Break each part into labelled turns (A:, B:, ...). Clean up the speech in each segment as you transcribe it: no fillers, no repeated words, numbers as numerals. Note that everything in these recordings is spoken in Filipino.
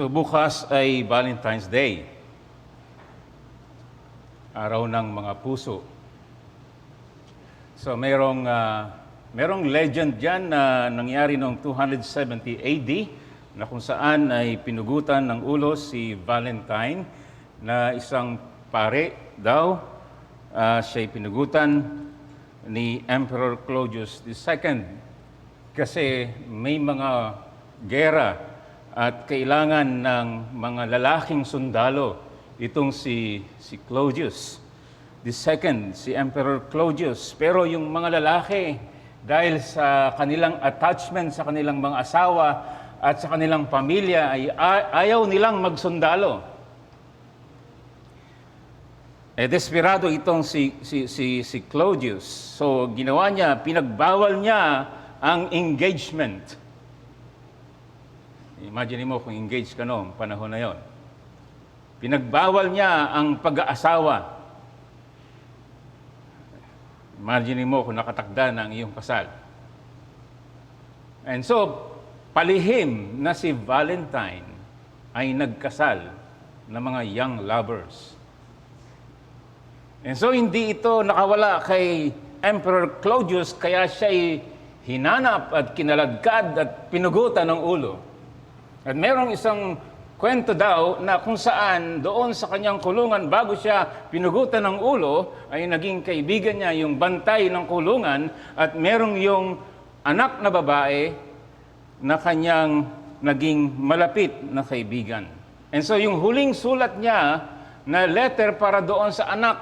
A: So bukas ay Valentine's Day, araw ng mga puso. So merong legend diyan na nangyari noong 270 AD na kung saan ay pinugutan ng ulo si Valentine na isang pare daw. Siya'y pinugutan ni Emperor Claudius II kasi may mga gera at kailangan ng mga lalaking sundalo itong si Claudius II, si Emperor Claudius. Pero yung mga lalaki, dahil sa kanilang attachment sa kanilang mga asawa at sa kanilang pamilya, ay ayaw nilang magsundalo. Desperado itong si Claudius. So ginawa niya, pinagbawal niya ang engagement. Imagine mo kung engaged ka noong panahon na yon. Pinagbawal niya ang pag-aasawa. Imagine mo kung nakatakda na ang iyong kasal. And so, palihim na si Valentine ay nagkasal ng mga young lovers. And so, hindi ito nakawala kay Emperor Claudius, kaya siya'y hinanap at kinaladkad at pinugutan ng ulo. At merong isang kwento daw na kung saan doon sa kanyang kulungan bago siya pinugutan ng ulo ay naging kaibigan niya yung bantay ng kulungan at merong yung anak na babae na kanyang naging malapit na kaibigan. And so yung huling sulat niya na letter para doon sa anak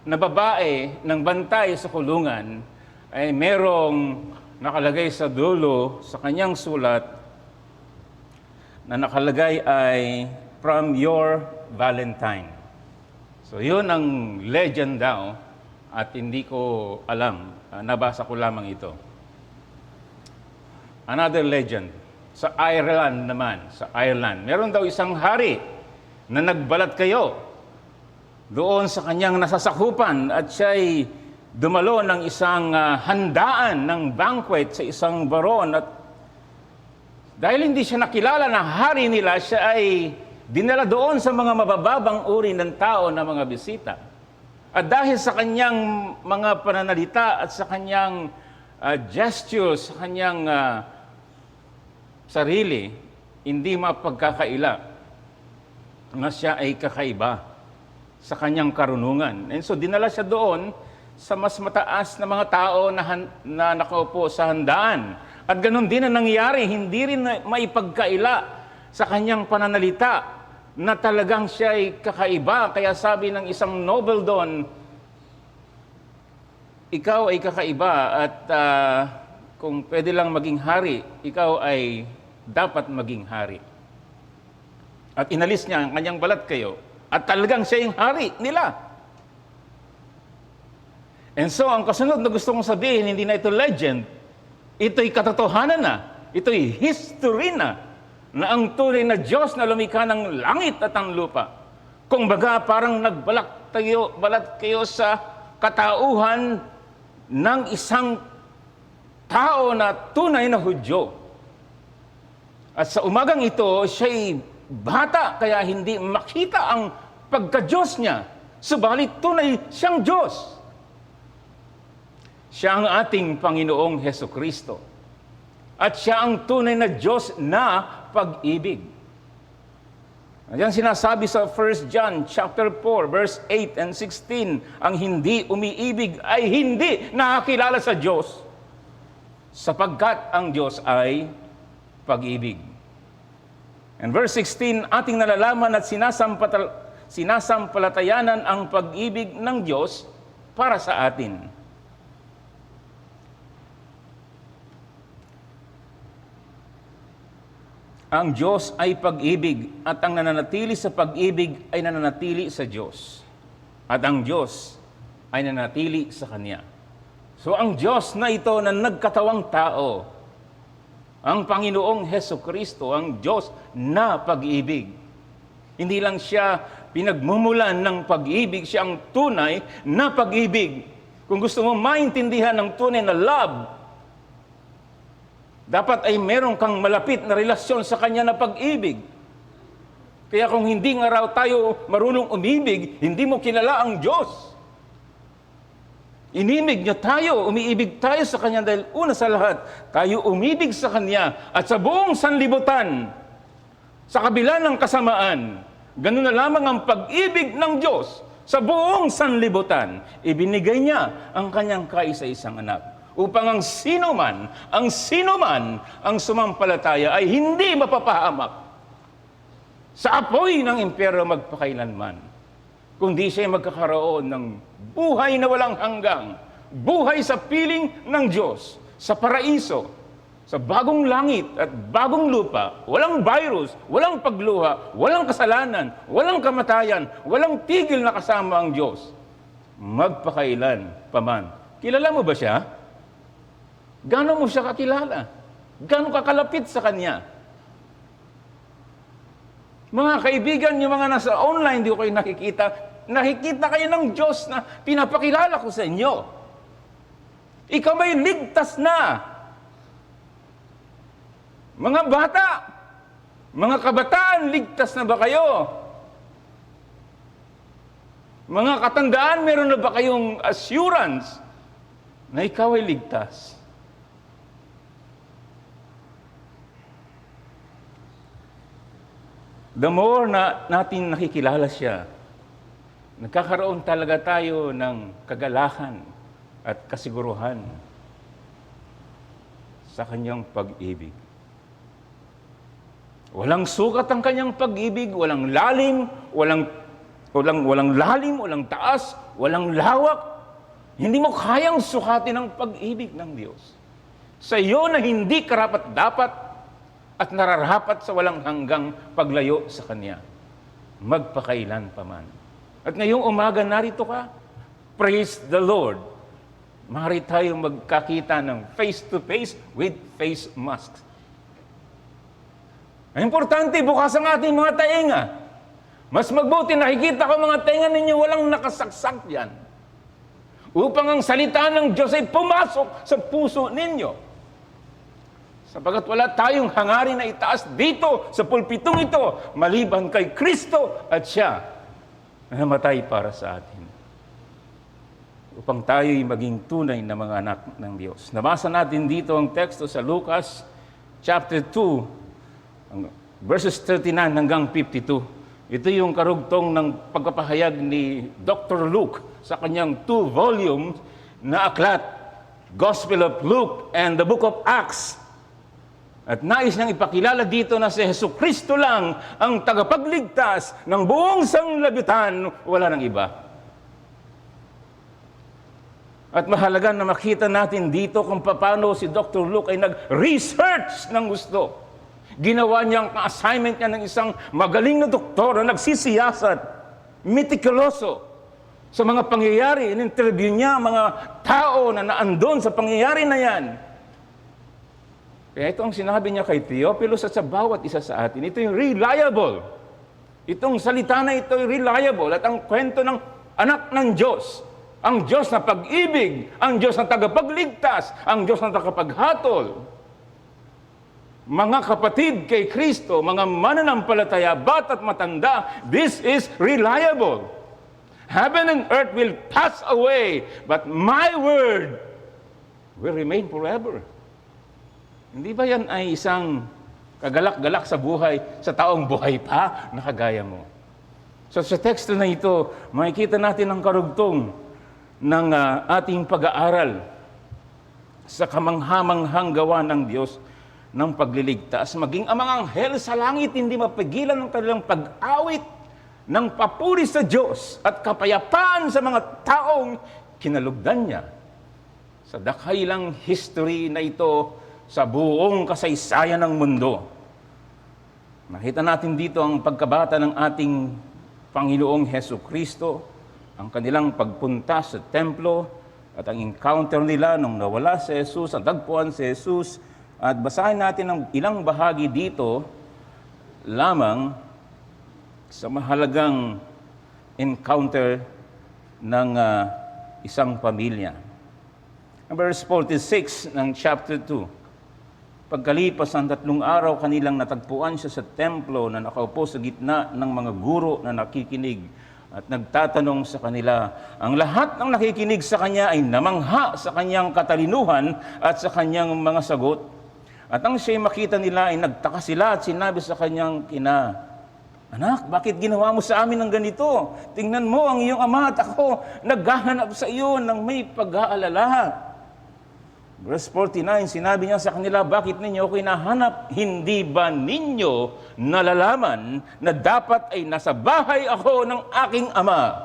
A: na babae ng bantay sa kulungan ay merong nakalagay sa dulo sa kanyang sulat na nakalagay ay from your Valentine. So yun ang legend daw at hindi ko alam, nabasa ko lamang ito. Another legend, sa Ireland naman, sa Ireland, meron daw isang hari na nagbalat kayo doon sa kanyang nasasakupan at siya'y dumalo ng isang handaan ng banquet sa isang baron at dahil hindi siya nakilala na hari nila, siya ay dinala doon sa mga mabababang uri ng tao na mga bisita. At dahil sa kanyang mga pananalita at sa kanyang gestures, sa kanyang sarili, hindi mapagkakaila na siya ay kakaiba sa kanyang karunungan. And so dinala siya doon sa mas mataas na mga tao na nakaupo sa handaan. At ganun din ang nangyari, hindi rin maipagkaila sa kanyang pananalita na talagang siya ay kakaiba. Kaya sabi ng isang noble doon, ikaw ay kakaiba at kung pwede lang maging hari, ikaw ay dapat maging hari. At inalis niya ang kanyang balat kayo at talagang siya yung hari nila. And so, ang kasunod na gusto kong sabihin, hindi na ito legend, ito'y katotohanan na, ito'y history na ang tunay na Diyos na lumikha ng langit at ang lupa. Kung baga, parang nagbalat kayo sa katauhan ng isang tao na tunay na Hudyo. At sa umagang ito, siya'y bata, kaya hindi makita ang pagka-Diyos niya. Subalit tunay siyang Diyos. Siya ang ating Panginoong Hesukristo. At siya ang tunay na Diyos na pag-ibig. Ayan sinasabi sa 1 John chapter 4, verse 8 and 16, ang hindi umiibig ay hindi nakakilala sa Diyos, sapagkat ang Diyos ay pag-ibig. And verse 16, ating nalalaman at sinasampalatayanan ang pag-ibig ng Diyos para sa atin. Ang Diyos ay pag-ibig at ang nananatili sa pag-ibig ay nananatili sa Diyos. At ang Diyos ay nananatili sa Kanya. So ang Diyos na ito na nagkatawang tao, ang Panginoong Hesukristo, ang Diyos na pag-ibig. Hindi lang siya pinagmumulan ng pag-ibig, siya ang tunay na pag-ibig. Kung gusto mo maintindihan ng tunay na love, dapat ay meron kang malapit na relasyon sa Kanya na pag-ibig. Kaya kung hindi nga raw tayo marunong umibig, hindi mo kilala ang Diyos. Inimig niya tayo, umiibig tayo sa Kanya dahil una sa lahat, tayo umibig sa Kanya at sa buong sanlibutan, sa kabila ng kasamaan, ganun na lamang ang pag-ibig ng Diyos sa buong sanlibutan. Ibinigay niya ang Kanyang kaisa-isang anak upang ang sino man ang sumampalataya ay hindi mapapahamak sa apoy ng impyerno magpakailanman, kundi siya magkakaroon ng buhay na walang hanggang, buhay sa piling ng Diyos, sa paraiso, sa bagong langit at bagong lupa, walang virus, walang pagluha, walang kasalanan, walang kamatayan, walang tigil na kasama ang Diyos, magpakailan paman. Kilala mo ba siya? Gaano mo siya kakilala? Gaano kakalapit sa Kanya? Mga kaibigan, yung mga nasa online, di ko kayo nakikita kayo ng Diyos na pinapakilala ko sa inyo. Ikaw may ligtas na. Mga bata, mga kabataan, ligtas na ba kayo? Mga katandaan, meron na ba kayong assurance na ikaw ay ligtas? The more na natin nakikilala siya, nagkakaroon talaga tayo ng kagalakan at kasiguruhan sa Kanyang pag-ibig. Walang sukat ang Kanyang pag-ibig, walang lalim, walang taas, walang lawak. Hindi mo kayang sukatin ang pag-ibig ng Diyos. Sa iyo na hindi karapat-dapat at nararapat sa walang hanggang paglayo sa Kanya, magpakailan paman. At ngayong umaga narito ka, praise the Lord. Maaari tayong magkakita ng face-to-face with face masks. Ang importante, bukas ang ating mga tainga. Mas magbuti, nakikita ko mga tainga ninyo, walang nakasaksak yan. Upang ang salita ng Diyos ay pumasok sa puso ninyo. Sapagat wala tayong hangarin na itaas dito sa pulpitong ito, maliban kay Kristo at siya na namatay para sa atin. Upang tayo'y maging tunay na mga anak ng Diyos. Nabasa natin dito ang teksto sa Lucas chapter 2, verses 39 hanggang 52. Ito yung karugtong ng pagpapahayag ni Dr. Luke sa kanyang 2 volumes na aklat, Gospel of Luke and the Book of Acts. At nais niyang ipakilala dito na si Jesucristo lang ang tagapagligtas ng buong sanglibutan, wala nang iba. At mahalaga na makita natin dito kung paano si Dr. Luke ay nag-research ng gusto. Ginawa niyang assignment niya ng isang magaling na doktor na nagsisiyasat, meticuloso sa mga pangyayari. In-interview niya mga tao na naandun sa pangyayari na yan. Kaya ito ang sinabi niya kay Theophilus at sa bawat isa sa atin. Ito yung reliable. Itong salita na ito yung reliable at ang kwento ng anak ng Diyos. Ang Diyos na pag-ibig, ang Diyos na tagapagligtas, ang Diyos na tagapaghatol. Mga kapatid kay Kristo, mga mananampalataya, bata at matanda, this is reliable. Heaven and earth will pass away, but my word will remain forever. Hindi ba yan ay isang kagalak-galak sa buhay, sa taong buhay pa, na kagaya mo? So sa teksto na ito, makikita natin ang karugtong ng ating pag-aaral sa kamanghamanghang gawa ng Diyos ng pagliligtas. Maging ang mga anghel sa langit, hindi mapigilan ng kanilang pag-awit ng papuri sa Diyos at kapayapaan sa mga taong kinalugdan niya. Sa dakailang history na ito, sa buong kasaysayan ng mundo. Nakita natin dito ang pagkabata ng ating Panginoong Hesukristo, ang kanilang pagpunta sa templo, at ang encounter nila nung nawala si Jesus, ang tagpuan si Jesus. At basahin natin ang ilang bahagi dito lamang sa mahalagang encounter ng isang pamilya. Verse 46 ng chapter 2. Pagkalipas ng 3 araw, kanilang natagpuan siya sa templo na nakaupo sa gitna ng mga guro na nakikinig at nagtatanong sa kanila. Ang lahat ng nakikinig sa kanya ay namangha sa kanyang katalinuhan at sa kanyang mga sagot. At nang siya'y makita nila ay nagtaka sila at sinabi sa kanyang ina, "Anak, bakit ginawa mo sa amin ng ganito? Tingnan mo, ang iyong ama at ako naghahanap sa iyo ng may pag-aalala." Verse 49, sinabi niya sa kanila, "Bakit ninyo ako hinahanap? Hindi ba ninyo nalalaman na dapat ay nasa bahay ako ng aking ama?"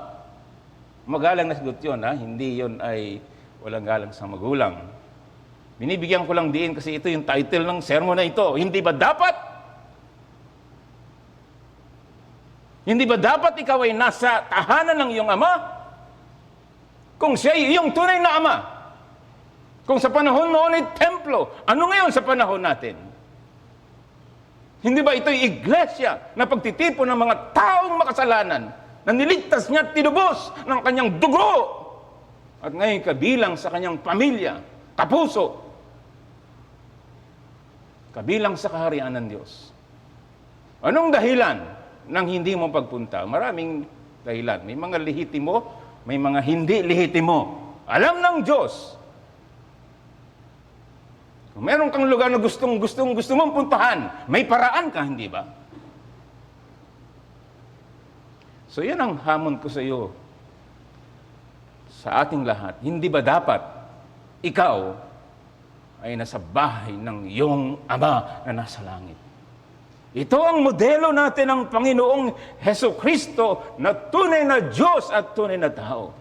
A: Magalang na sagot yun, ha? Hindi yun ay walang galang sa magulang. Binibigyan ko lang diin kasi ito yung title ng sermon na ito. Hindi ba dapat? Hindi ba dapat ikaw ay nasa tahanan ng iyong ama? Kung siya ay iyong tunay na ama. Kung sa panahon noon ay templo, ano ngayon sa panahon natin? Hindi ba ito'y iglesia na pagtitipon ng mga taong makasalanan na niligtas niya at tinubos ng kanyang dugo at ngayon kabilang sa kanyang pamilya, kapuso, kabilang sa kaharian ng Diyos? Anong dahilan ng hindi mo pagpunta? Maraming dahilan. May mga lehitimo, may mga hindi lehitimo. Alam ng Diyos. Kung meron kang lugar na gusto mong puntahan, may paraan ka, hindi ba? So yan ang hamon ko sa iyo, sa ating lahat. Hindi ba dapat ikaw ay nasa bahay ng iyong ama na nasa langit? Ito ang modelo natin ng Panginoong Hesukristo na tunay na Diyos at tunay na tao.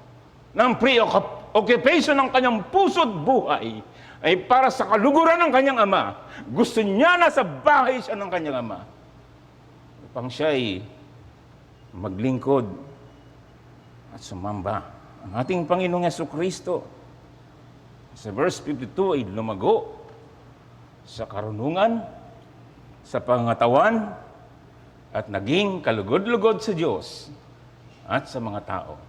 A: Ng preoccupation ng kanyang puso't buhay ay para sa kaluguran ng kanyang ama. Gusto niya na sa bahay siya ng kanyang ama upang siya ay maglingkod at sumamba. Ang ating Panginoong Hesukristo sa verse 52 ay lumago sa karunungan, sa pangatawan, at naging kalugod-lugod sa Diyos at sa mga tao.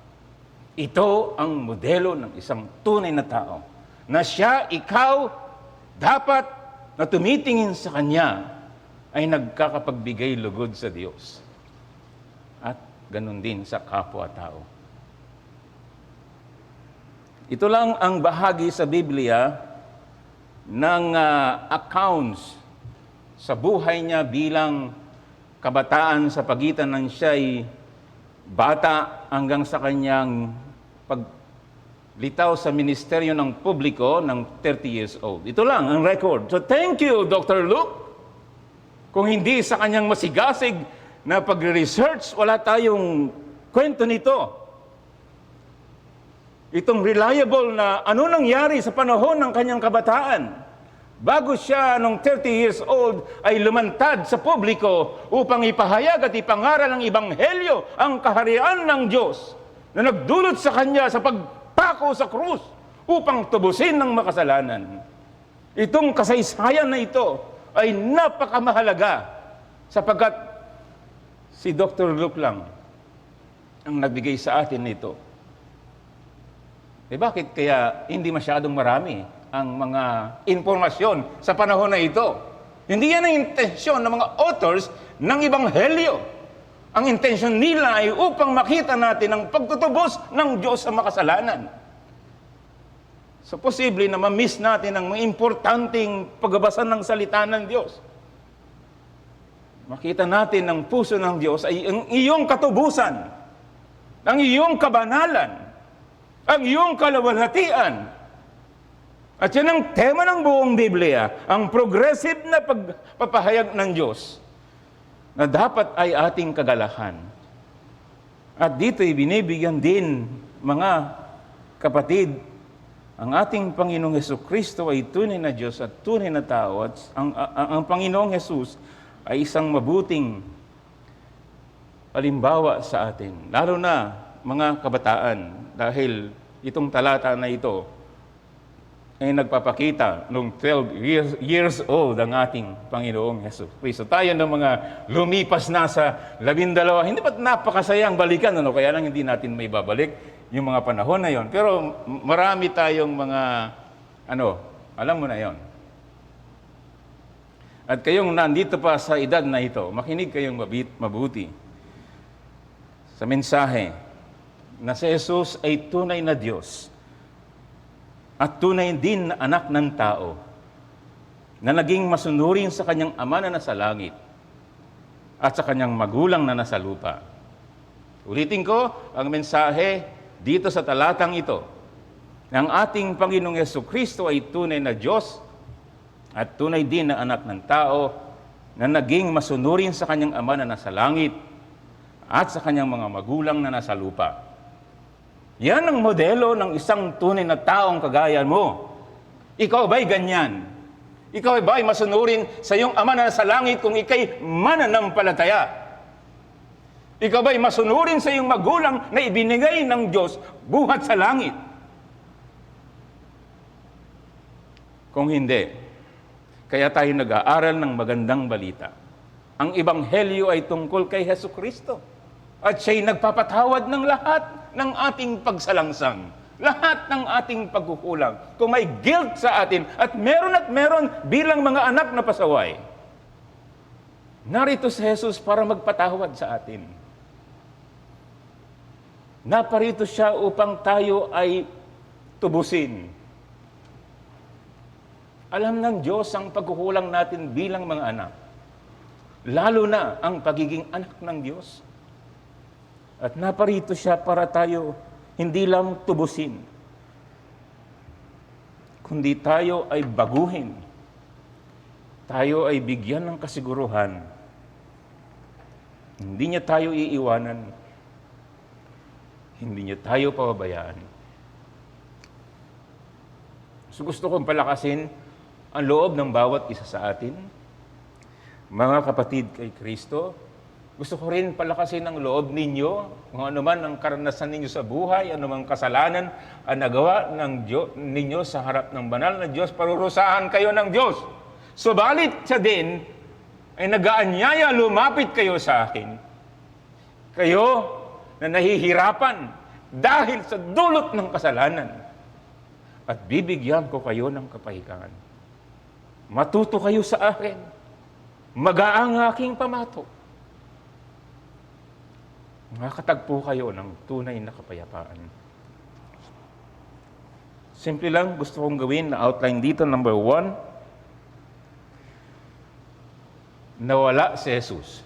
A: Ito ang modelo ng isang tunay na tao na siya, ikaw, dapat na tumitingin sa Kanya ay nagkakapagbigay lugod sa Diyos. At ganun din sa kapwa-tao. Ito lang ang bahagi sa Biblia ng accounts sa buhay niya bilang kabataan sa pagitan ng siya'y bata hanggang sa kanyang paglitaw sa ministeryo ng publiko ng 30 years old. Ito lang ang record. So thank you, Dr. Luke. Kung hindi sa kanyang masigasig na pag-research, wala tayong kwento nito. Itong reliable na ano nangyari sa panahon ng kanyang kabataan. Bago siya nung 30 years old ay lumantad sa publiko upang ipahayag at ipangaral ng Ebanghelyo ang kaharian ng Diyos na nagdulot sa kanya sa pagpako sa krus upang tubusin ng makasalanan. Itong kasaysayan na ito ay napakamahalaga sapagkat si Dr. Luke lang ang nagbigay sa atin nito. Bakit kaya hindi masyadong marami ang mga informasyon sa panahon na ito? Hindi yan ang intensyon ng mga authors ng Ebanghelyo. Ang intensyon nila ay upang makita natin ang pagtutubos ng Diyos sa makasalanan. So posible na ma-miss natin ang mga importanteng pagbabasa ng salita ng Diyos. Makita natin ang puso ng Diyos ay ang iyong katubusan, ang iyong kabanalan, ang iyong kalawalhatian. At yan ang tema ng buong Biblia, ang progressive na pagpapahayag ng Diyos na dapat ay ating kagalahan. At dito'y binibigyan din, mga kapatid, ang ating Panginoong Hesukristo ay tunay na Diyos at tunay na tao. At ang Panginoong Jesus ay isang mabuting halimbawa sa atin. Lalo na mga kabataan, dahil itong talata na ito ay nagpapakita nung 12 years old ang ating Panginoong Hesukristo. Tayo ng mga lumipas na sa 12, hindi ba't napakasayang balikan, ano? Kaya lang hindi natin may babalik yung mga panahon na yon. Pero marami tayong mga, alam mo na yon. At kayong nandito pa sa edad na ito, makinig kayong mabuti sa mensahe na si Jesus ay tunay na Diyos at tunay din na anak ng tao na naging masunurin sa kanyang Ama na nasa langit at sa kanyang magulang na nasa lupa. Ulitin ko ang mensahe dito sa talatang ito, na ang ating Panginoong Jesucristo ay tunay na Diyos at tunay din na anak ng tao na naging masunurin sa kanyang Ama na nasa langit at sa kanyang mga magulang na nasa lupa. Yan ang modelo ng isang tunay na taong kagaya mo. Ikaw ba'y ganyan? Ikaw ba'y masunurin sa iyong Ama na nasa langit kung ikay mananampalataya? Ikaw ba'y masunurin sa iyong magulang na ibinigay ng Diyos buhat sa langit? Kung hindi, kaya tayo nag-aaral ng magandang balita. Ang Ebanghelyo ay tungkol kay Jesucristo. At siya'y nagpapatawad ng lahat ng ating pagsalangsang. Lahat ng ating pagkukulang. Kung may guilt sa atin at meron bilang mga anak na pasaway. Narito si Jesus para magpatawad sa atin. Naparito siya upang tayo ay tubusin. Alam ng Diyos ang pagkukulang natin bilang mga anak. Lalo na ang pagiging anak ng Diyos. At naparito siya para tayo hindi lang tubusin, kundi tayo ay baguhin. Tayo ay bigyan ng kasiguruhan. Hindi niya tayo iiwanan. Hindi niya tayo pababayaan. So gusto kong palakasin ang loob ng bawat isa sa atin. Mga kapatid kay Kristo, gusto ko rin palakasin ang loob ninyo, kung ano man ang karanasan ninyo sa buhay, ano mang kasalanan ang nagawa ninyo sa harap ng banal na Diyos, parurusahan kayo ng Diyos. Subalit siya din ay nag-aanyaya, lumapit kayo sa akin. Kayo na nahihirapan dahil sa dulot ng kasalanan. At bibigyan ko kayo ng kapahigaan. Matuto kayo sa akin. Magaang aking pamato. Makakatagpo kayo ng tunay na kapayapaan. Simple lang, gusto kong gawin na outline dito. Number 1, nawala si Jesus.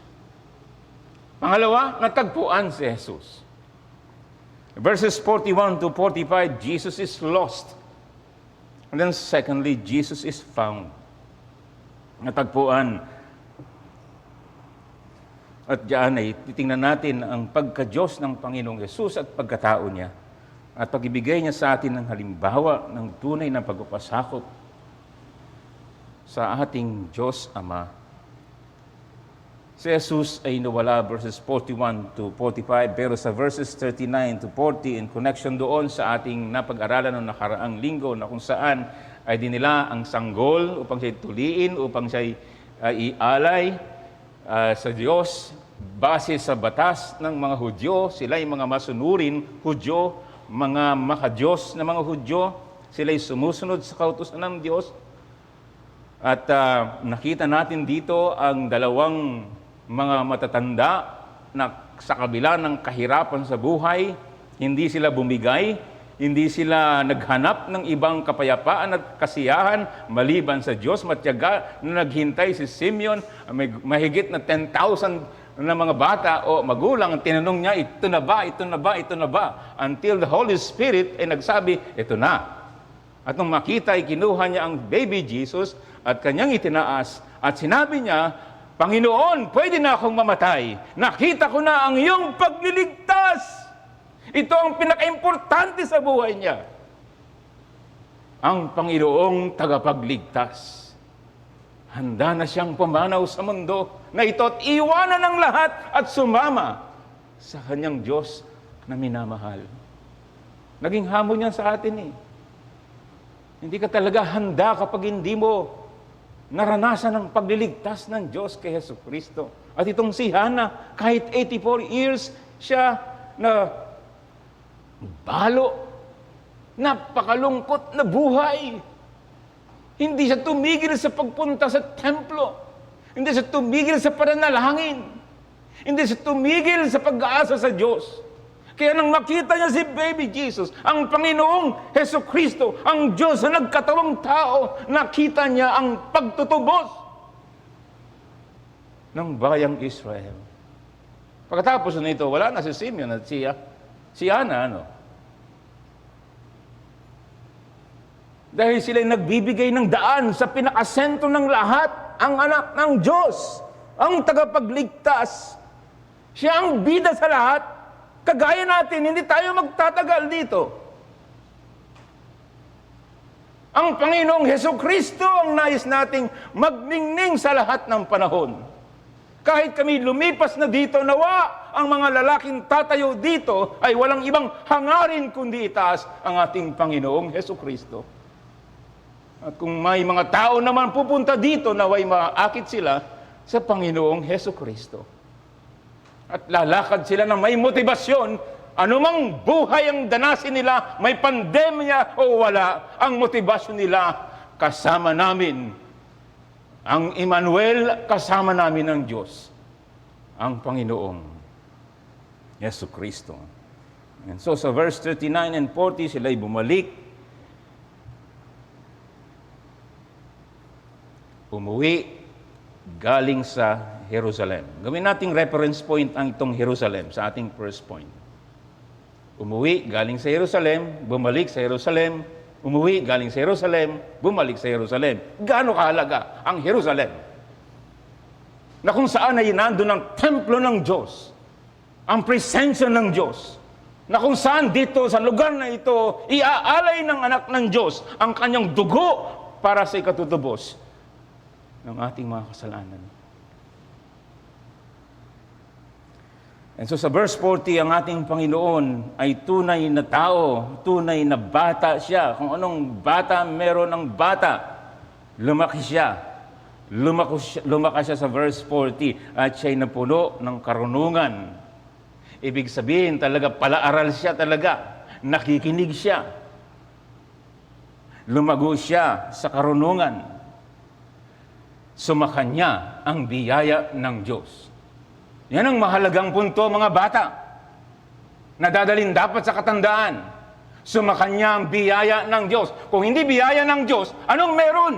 A: Pangalawa, natagpuan si Jesus. Verses 41 to 45, Jesus is lost. And then secondly, Jesus is found. Natagpuan. At diyan ay titingnan natin ang pagka-Diyos ng Panginoong Yesus at pagkatao niya. At pag-ibigay niya sa atin ng halimbawa ng tunay na pagpapasakop sa ating Diyos Ama. Si Jesus ay nawala verses 41 to 45, pero sa verses 39 to 40, in connection doon sa ating napag-aralan ng nakaraang linggo na kung saan ay dinila ang sanggol upang siya'y tuliin, upang siya'y ialay sa Diyos, base sa batas ng mga Hudyo. Sila'y mga masunurin Hudyo, mga makadiyos na mga Hudyo. Sila'y sumusunod sa kautusan ng Diyos. At nakita natin dito ang dalawang mga matatanda na sa kabila ng kahirapan sa buhay, hindi sila bumigay, hindi sila naghanap ng ibang kapayapaan at kasiyahan maliban sa Diyos. Matyaga na naghintay si Simeon, may mahigit na 10,000 na mga bata o magulang. Tinanong niya, ito na ba, ito na ba, ito na ba? Until the Holy Spirit ay nagsabi, ito na. At nung makita ay kinuha niya ang baby Jesus at kanyang itinaas at sinabi niya, Panginoon, pwede na akong mamatay. Nakita ko na ang iyong pagliligtas. Ito ang pinaka-importante sa buhay niya. Ang Panginoong tagapagligtas. Handa na siyang pumanaw sa mundo na ito at iwanan ng lahat at sumama sa kanyang Diyos na minamahal. Naging hamon niya sa atin eh. Hindi ka talaga handa kapag hindi mo naranasan ang pagliligtas ng Diyos kay Jesucristo. At itong si Hannah, kahit 84 years siya na balo, napakalungkot na buhay. Hindi siya tumigil sa pagpunta sa templo. Hindi siya tumigil sa pananalangin. Hindi siya tumigil sa pag-aasa sa Diyos. Kaya nang makita niya si baby Jesus, ang Panginoong Hesus Kristo, ang Diyos na nagkatawang tao, nakita niya ang pagtutubos ng bayang Israel. Pagkatapos nito, wala na si Simeon at si Ana, Dahil sila'y nagbibigay ng daan sa pinakasentro ng lahat, ang anak ng Diyos, ang tagapagligtas. Siya ang bida sa lahat. Kagaya natin, hindi tayo magtatagal dito. Ang Panginoong Hesus Kristo ang nais nating magningning sa lahat ng panahon. Kahit kami lumipas na dito, nawa ang mga lalaking tatayo dito ay walang ibang hangarin kundi itaas ang ating Panginoong Hesus Kristo. At kung may mga tao naman pupunta dito, naway maakit sila sa Panginoong Hesus Kristo. At lalakad sila ng may motibasyon, anumang buhay ang danasin nila, may pandemya o wala, ang motibasyon nila, kasama namin ang Emmanuel, kasama namin ang Diyos, ang Panginoong Hesus Kristo. And so sa verse 39 and 40, sila'y bumalik, umuwi galing sa Jerusalem. Gawin nating reference point ang itong Jerusalem sa ating first point. Umuwi galing sa Jerusalem, bumalik sa Jerusalem, umuwi galing sa Jerusalem, bumalik sa Jerusalem. Gaano kahalaga ang Jerusalem? Na kung saan ay nandun ang templo ng Diyos, ang presensya ng Diyos, na kung saan dito sa lugar na ito, iaalay ng anak ng Diyos ang kanyang dugo para sa ikatutubos ng ating mga kasalanan. And so sa verse 40, ang ating Panginoon ay tunay na tao, tunay na bata siya. Kung anong bata, meron ng bata. Lumaki siya. Lumaki siya sa verse 40 at siya'y napuno ng karunungan. Ibig sabihin talaga, palaaral siya talaga. Nakikinig siya. Lumago siya sa karunungan. Sumakanya ang biyaya ng Diyos. Yan ang mahalagang punto, mga bata. Nadadalin dapat sa katandaan. Sumakanya ang biyaya ng Diyos. Kung hindi biyaya ng Diyos, anong meron?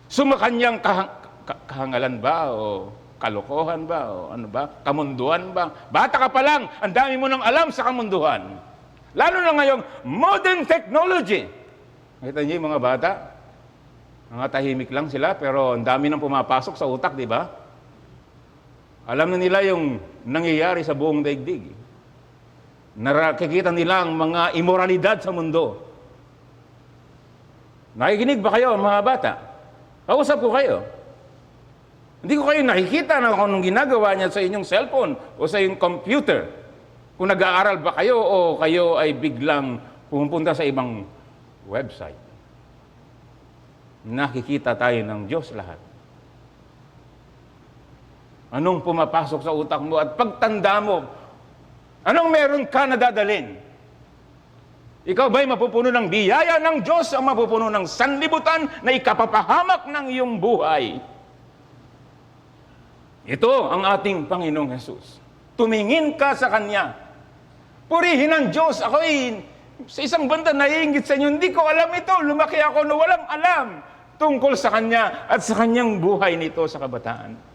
A: Sumakanyang kahangalan ba o kalokohan ba o ano ba? Kamunduhan ba? Bata ka pa lang, ang dami mo nang alam sa kamunduhan. Lalo na ngayong modern technology. Nakita niyo yung mga bata? Mga tahimik lang sila, pero ang dami nang pumapasok sa utak, di ba? Alam na nila yung nangyayari sa buong daigdig. Nakikita nila ang mga imoralidad sa mundo. Nakikinig ba kayo, mga bata? Kausap ko kayo. Hindi ko kayo nakikita na kung anong ginagawa niya sa inyong cellphone o sa inyong computer. Kung nag-aaral ba kayo o kayo ay biglang pumunta sa ibang website. Nakikita tayo ng Diyos lahat. Anong pumapasok sa utak mo at pagtanda mo, anong meron ka na dadalhin? Ikaw ba'y mapupuno ng biyaya ng Diyos o mapupuno ng sanlibutan na ikapapahamak ng iyong buhay? Ito ang ating Panginoong Hesus. Tumingin ka sa Kanya. Purihin ang Diyos. Ako'y sa isang banda naiingit sa inyo. Hindi ko alam ito. Lumaki ako na walang alam tungkol sa Kanya at sa Kanyang buhay nito sa kabataan.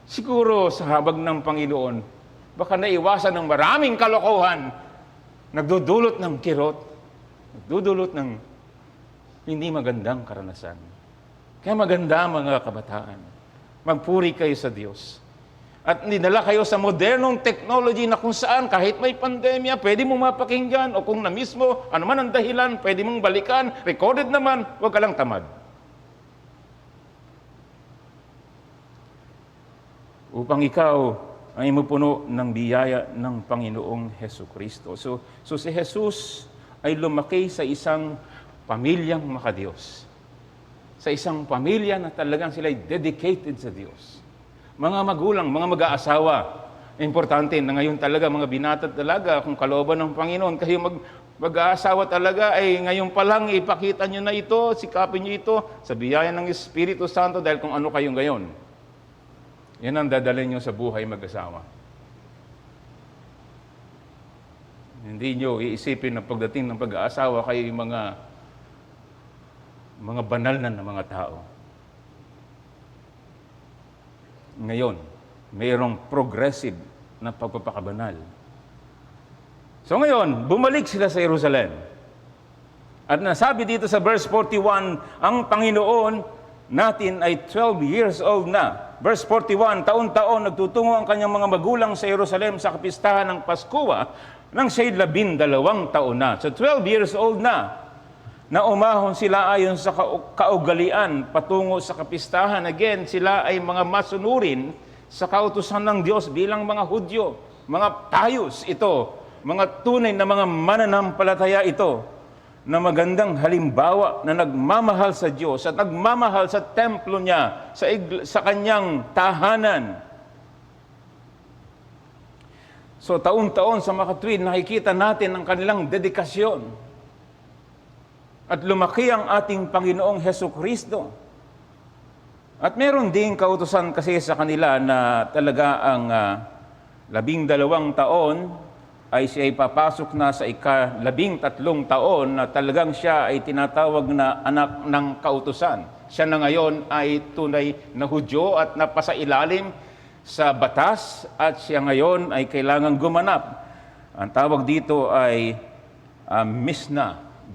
A: Siguro sa habag ng Panginoon, baka naiwasan ng maraming kalokohan, nagdudulot ng kirot, nagdudulot ng hindi magandang karanasan. Kaya maganda mga kabataan, magpuri kayo sa Diyos. At dinala kayo sa modernong technology na kung saan kahit may pandemya, pwede mo mapakinggan o kung na mismo, ano man ang dahilan, pwede mong balikan, recorded naman, huwag ka lang tamad. Upang ikaw ay mapuno ng biyaya ng Panginoong Hesukristo. So si Jesus ay lumaki sa isang pamilyang makadiyos. Sa isang pamilya na talagang sila ay dedicated sa Diyos. Mga magulang, mga mag-aasawa, importante na ngayon talaga mga binata talaga kung kalooban ng Panginoon, kayo Mag-aasawa talaga, ay ngayon pa lang ipakita nyo na ito, sikapin nyo ito sa biyaya ng Espiritu Santo dahil kung ano kayong gayon. Yan ang dadalhin nyo sa buhay mag-asawa. Hindi nyo iisipin na pagdating ng pag-aasawa kayo yung mga banal na mga tao. Ngayon, mayroong progressive na pagpapakabanal. So ngayon, bumalik sila sa Jerusalem. At nasabi dito sa verse 41, ang Panginoon natin ay 12 years old na. Verse 41, taon-taon nagtutungo ang kanyang mga magulang sa Jerusalem sa kapistahan ng Paskua nang siya'y 12 taon na. So 12 years old na umahon sila ayon sa kaugalian patungo sa kapistahan. Again, sila ay mga masunurin sa kautusan ng Diyos bilang mga Hudyo, mga tayos ito, mga tunay na mga mananampalataya ito, na magandang halimbawa na nagmamahal sa Diyos at nagmamahal sa templo niya, sa kanyang tahanan. So taon-taon sa makatwid, nakikita natin ang kanilang dedikasyon. At lumaki ang ating Panginoong Hesukristo. At meron ding kautusan kasi sa kanila na talaga ang 12 taon ay siya ay papasok na sa ika-13 taon na talagang siya ay tinatawag na anak ng kautusan. Siya na ngayon ay tunay na Hudyo at napasailalim sa batas at siya ngayon ay kailangang gumanap. Ang tawag dito ay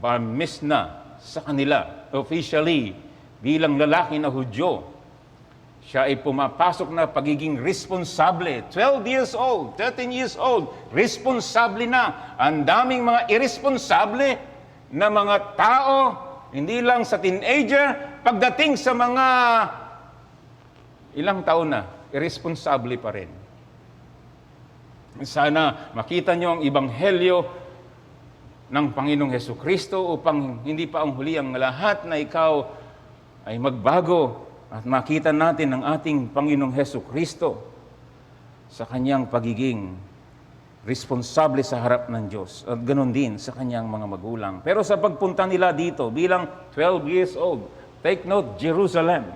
A: bar misna sa kanila, officially, bilang lalaki na Hudyo. Siya ay pumapasok na pagiging responsable. 12 years old, 13 years old, responsable na. Ang daming mga irresponsable na mga tao, hindi lang sa teenager, pagdating sa mga ilang taon na, irresponsable pa rin. Sana makita nyo ang ebanghelyo ng Panginoong Hesukristo upang hindi pa ang huli ang lahat na ikaw ay magbago at makita natin ang ating Panginoong Hesukristo sa kanyang pagiging responsable sa harap ng Diyos at ganoon din sa kanyang mga magulang. Pero sa pagpunta nila dito bilang 12 years old, take note, Jerusalem,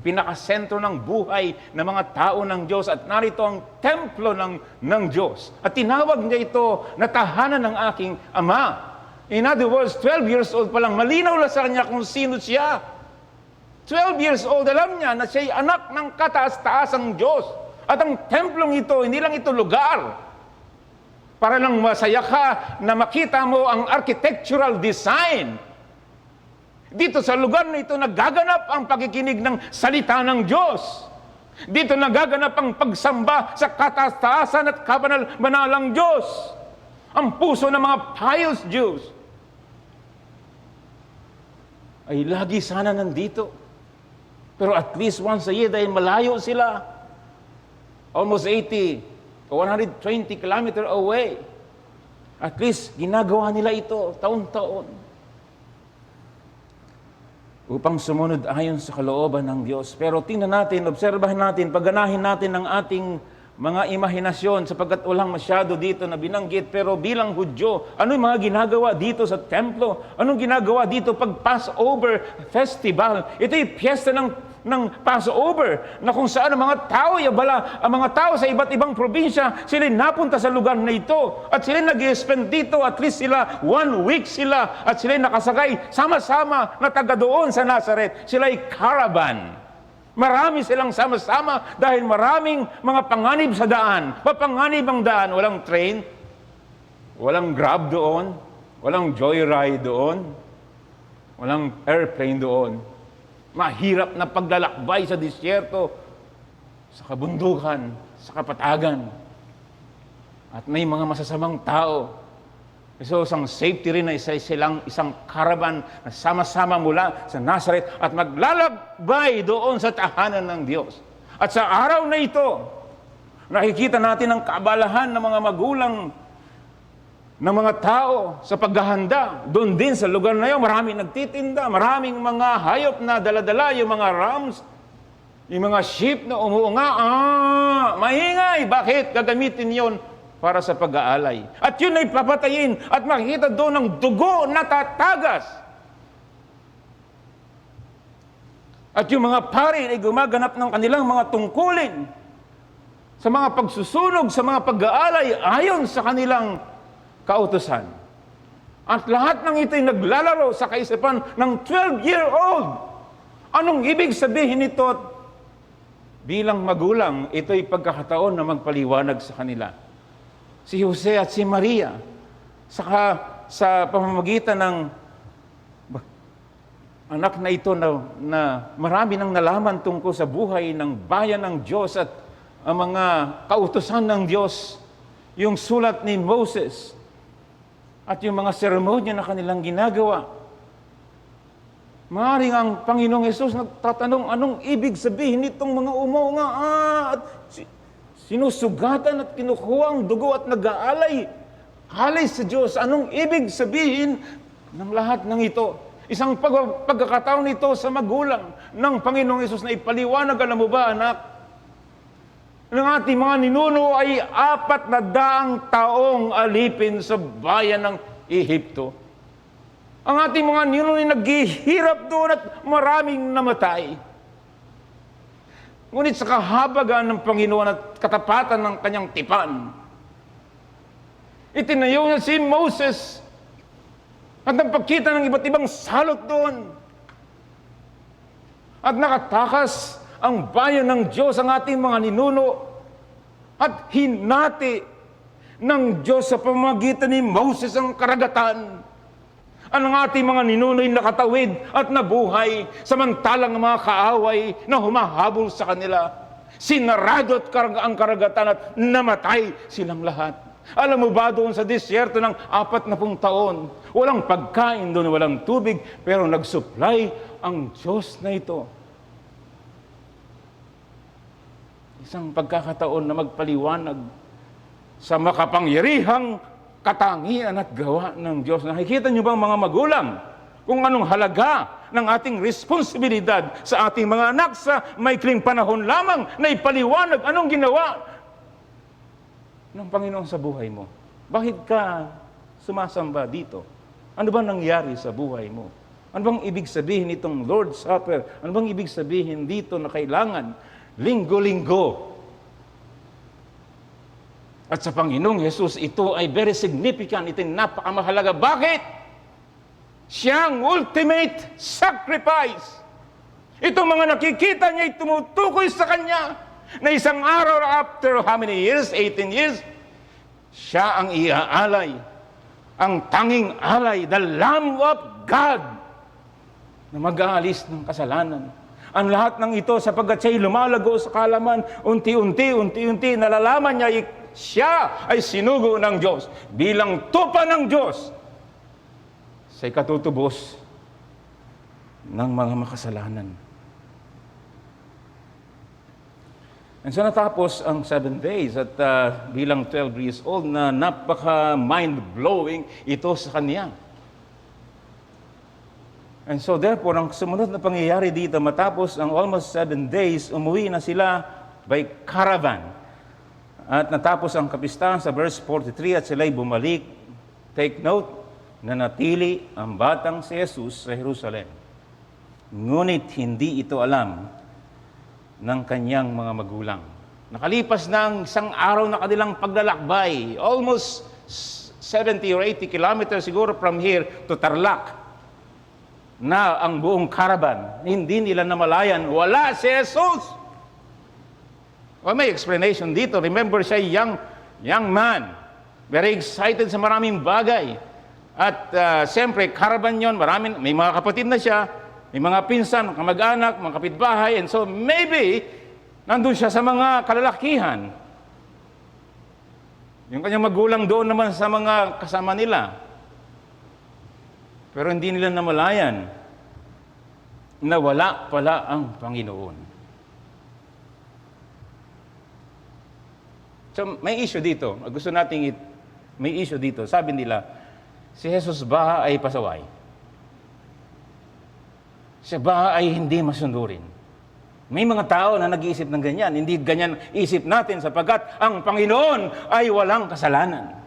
A: pinakasentro ng buhay ng mga tao ng Diyos at narito ang templo ng Diyos. At tinawag niya ito na tahanan ng aking Ama. In other words, 12 years old pa lang, malinaw na sa kanya kung sino siya. 12 years old, alam niya na siya'y anak ng kataas-taasang Diyos. At ang templong ito, hindi lang ito lugar. Para lang masaya ka na makita mo ang architectural design. Dito sa lugar na ito, nagaganap ang pakikinig ng salita ng Diyos. Dito nagaganap ang pagsamba sa kataas-taasan at kabanal-banalang Diyos. Ang puso ng mga pious Jews ay lagi sana nandito. Pero at least once a year, dahil malayo sila, almost 80 o 120 kilometers away, at least ginagawa nila ito taon-taon upang sumunod ayon sa kalooban ng Diyos. Pero tingnan natin, obserbahan natin, pagganahin natin ang ating mga imahinasyon sapagkat walang masyado dito na binanggit. Pero bilang Hudyo, ano yung mga ginagawa dito sa templo? Anong ginagawa dito pag Passover festival? Ito yung piyesta ng Passover na kung saan ang mga tao, ang mga tao sa iba't ibang probinsya, sila napunta sa lugar na ito at sila nag-spend dito, at least sila 1 week sila at sila nakasakay sama-sama na taga doon sa Nazareth. Sila ay caravan. Marami silang sama-sama dahil maraming mga panganib sa daan. Papanganib ang daan, walang train, walang grab doon, walang joyride doon, walang airplane doon. Mahirap na paglalakbay sa disyerto, sa kabundukan, sa kapatagan. At may mga masasamang tao. So, isang safety rin na isang caravan na sama-sama mula sa Nazareth at maglalakbay doon sa tahanan ng Diyos. At sa araw na ito, nakikita natin ang kaabalahan ng mga magulang ng mga tao sa paghahanda. Doon din sa lugar na yun, maraming nagtitinda, maraming mga hayop na daladala, yung mga rams, yung mga sheep na umuunga. Maingay! Bakit? Gagamitin yon para sa pag-aalay. At yun ay papatayin at makikita doon ang dugo na tatagas. At yung mga pari ay gumaganap ng kanilang mga tungkulin sa mga pagsusunog, sa mga pag-aalay ayon sa kanilang kautusan. At lahat ng ito'y naglalaro sa kaisipan ng 12-year-old. Anong ibig sabihin nito? Bilang magulang, ito'y pagkakataon na magpaliwanag sa kanila. Si Jose at si Maria, saka sa pamamagitan ng anak na ito na marami nang nalaman tungkol sa buhay ng bayan ng Diyos at ang mga kautusan ng Diyos, yung sulat ni Moses, at yung mga seremonya na kanilang ginagawa. Maaaring ang Panginoong Hesus nagtatanong, anong ibig sabihin nitong mga umaunga at sinusugatan at kinukuha ang dugo at nag-aalay. Halay sa Diyos, anong ibig sabihin ng lahat ng ito? Isang pagkakataon nito sa magulang ng Panginoong Hesus na ipaliwanag, alam mo ba, anak, ng ating mga ninuno ay 400 taong alipin sa bayan ng Ehipto. Ang ating mga ninuno ay naghihirap doon at maraming namatay. Ngunit sa kahabagan ng Panginoon at katapatan ng kanyang tipan, itinayo niya si Moses at nagpakita ng iba't ibang salot doon. At nakatakas ang bayan ng Diyos, ang ating mga ninuno, at hinati ng Diyos sa pamamagitan ni Moses ang karagatan. Ang ating mga ninuno'y nakatawid at nabuhay, samantalang ang mga kaaway na humahabol sa kanila, sinarado at ang karagatan at namatay silang lahat. Alam mo ba doon sa disyerto ng 40 taon, walang pagkain doon, walang tubig, pero nag-supply ang Diyos na ito. Isang pagkakataon na magpaliwanag sa makapangyarihang katangian at gawa ng Diyos. Nakikita niyo bang mga magulang kung anong halaga ng ating responsibilidad sa ating mga anak sa maikling panahon lamang na ipaliwanag anong ginawa ng Panginoon sa buhay mo? Bakit ka sumasamba dito? Ano ba nangyari sa buhay mo? Ano bang ibig sabihin itong Lord's Supper? Ano bang ibig sabihin dito na kailangan linggo-linggo? At sa Panginoong Hesus, ito ay very significant. Ito ay napakamahalaga. Bakit? Siyang ultimate sacrifice. Itong mga nakikita niya ay tumutukoy sa Kanya na isang araw after how many years? 18 years. Siya ang iaalay. Ang tanging alay, the Lamb of God, na mag-aalis ng kasalanan. Ang lahat ng ito sapagkat siya'y lumalago sa kaalaman, unti-unti, nalalaman niya siya ay sinugo ng Diyos bilang tupa ng Diyos sa ikatutubos ng mga makasalanan. And so natapos ang 7 days at bilang 12 years old na napaka-mind-blowing ito sa kanya. And so therefore, ang sumunod na pangyayari dito, matapos ang almost 7 days, umuwi na sila by caravan. At natapos ang kapistahan sa verse 43 at sila'y bumalik. Take note, na natili ang batang si Jesus sa Jerusalem. Ngunit hindi ito alam ng kanyang mga magulang. Nakalipas na ang isang araw na kanilang paglalakbay, almost 70 or 80 kilometers siguro from here to Tarlac, na ang buong caravan, hindi nila namalayan, wala si Jesus. Well, may explanation dito. Remember, siya young man. Very excited sa maraming bagay. At siyempre, caravan yon, may mga kapatid na siya, may mga pinsan, kamag-anak, mga kapitbahay, and so maybe, nandun siya sa mga kalalakihan. Yung kanyang magulang doon naman sa mga kasama nila. Pero hindi nila namalayan na wala pala ang Panginoon. So, may issue dito. Gusto nating may issue dito. Sabi nila, si Jesus ba ay pasaway? Siya ba ay hindi masunurin? May mga tao na nag-iisip ng ganyan. Hindi ganyan isip natin sapagkat ang Panginoon ay walang kasalanan.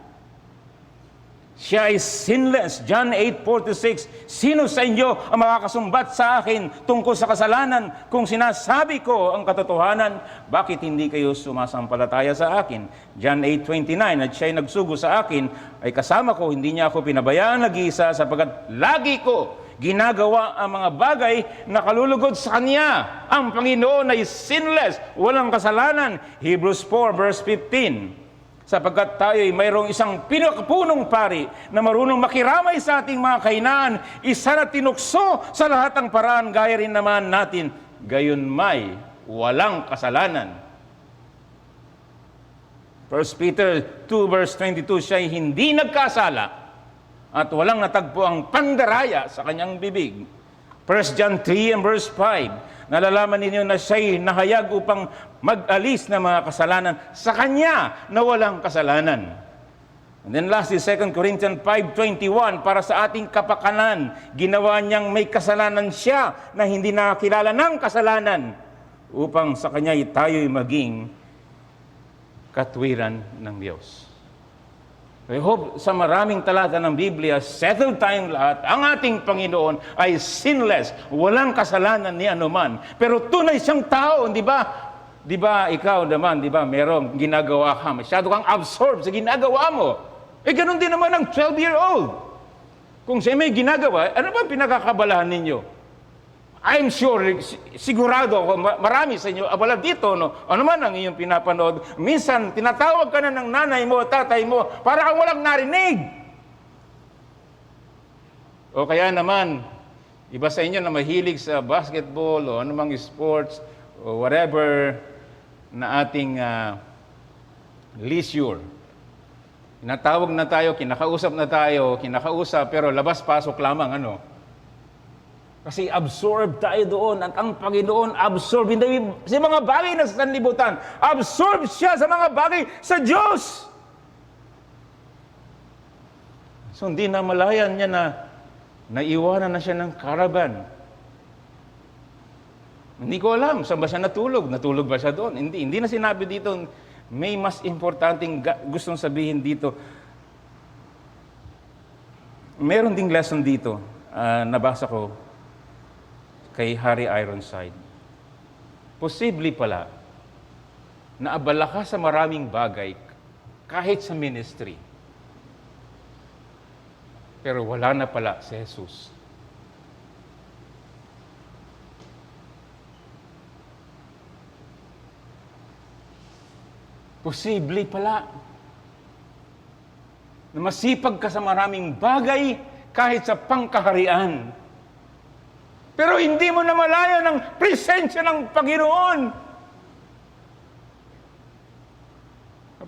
A: Siya ay sinless. John 8:46, sino sa inyo ang makakasumbat sa akin tungkol sa kasalanan kung sinasabi ko ang katotohanan? Bakit hindi kayo sumasampalataya sa akin? John 8:29, at siya ay nagsugo sa akin, ay kasama ko, hindi niya ako pinabayaan nag-iisa sapagkat lagi ko ginagawa ang mga bagay na kalulugod sa Kanya. Ang Panginoon ay sinless, walang kasalanan. Hebrews 4 verse 15. Sapagkat tayo ay mayroong isang pinakapunong pari na marunong makiramay sa ating mga kahinaan, isa na tinukso sa lahat ng paraan, gaya rin naman natin, gayon may walang kasalanan. 1 Peter 2 verse 22, siya ay hindi nagkasala at walang natagpo ang pandaraya sa kanyang bibig. 1 John 3 and verse 5, nalalaman ninyo na siya'y nahayag upang mag-alis ng mga kasalanan sa Kanya na walang kasalanan. And then lastly, 2 Corinthians 5:21, para sa ating kapakanan, ginawa niyang may kasalanan siya na hindi nakakilala ng kasalanan, upang sa Kanya'y tayo'y maging katwiran ng Diyos. I hope sa maraming talata ng Biblia, settled tayong lahat, ang ating Panginoon ay sinless, walang kasalanan ni anuman. Pero tunay siyang tao, di ba? Di ba ikaw naman, di ba, merong ginagawa ka, masyado kang absorbed sa ginagawa mo. Ganun din naman ang 12-year-old. Kung siya may ginagawa, ano ba pinakakabalahan ninyo? I'm sure, sigurado ako, marami sa inyo, abala dito, no? Ano man ang iyong pinapanood, minsan, tinatawag ka na ng nanay mo, tatay mo, para kang walang narinig. O kaya naman, iba sa inyo na mahilig sa basketball, o anumang sports, o whatever, na ating leisure. Tinatawag na tayo, kinakausap, pero labas-pasok lamang, ano? Kasi absorb tayo doon at ang Panginoon absorb hindi sa mga bagay na sa sanlibutan. Absorb siya sa mga bagay sa Diyos. So hindi na malayan niya na naiwanan na siya ng caravan. Hindi ko alam, saan ba siya natulog? Natulog ba siya doon? Hindi na sinabi dito. May mas importanteng gustong sabihin dito. Meron ding lesson dito, nabasa ko, kay Harry Ironside. Posible pala na abala ka sa maraming bagay kahit sa ministry. Pero wala na pala si Jesus. Posible pala na masipag ka sa maraming bagay kahit sa pangkaharian. Pero hindi mo na malaya ng presensya ng Panginoon.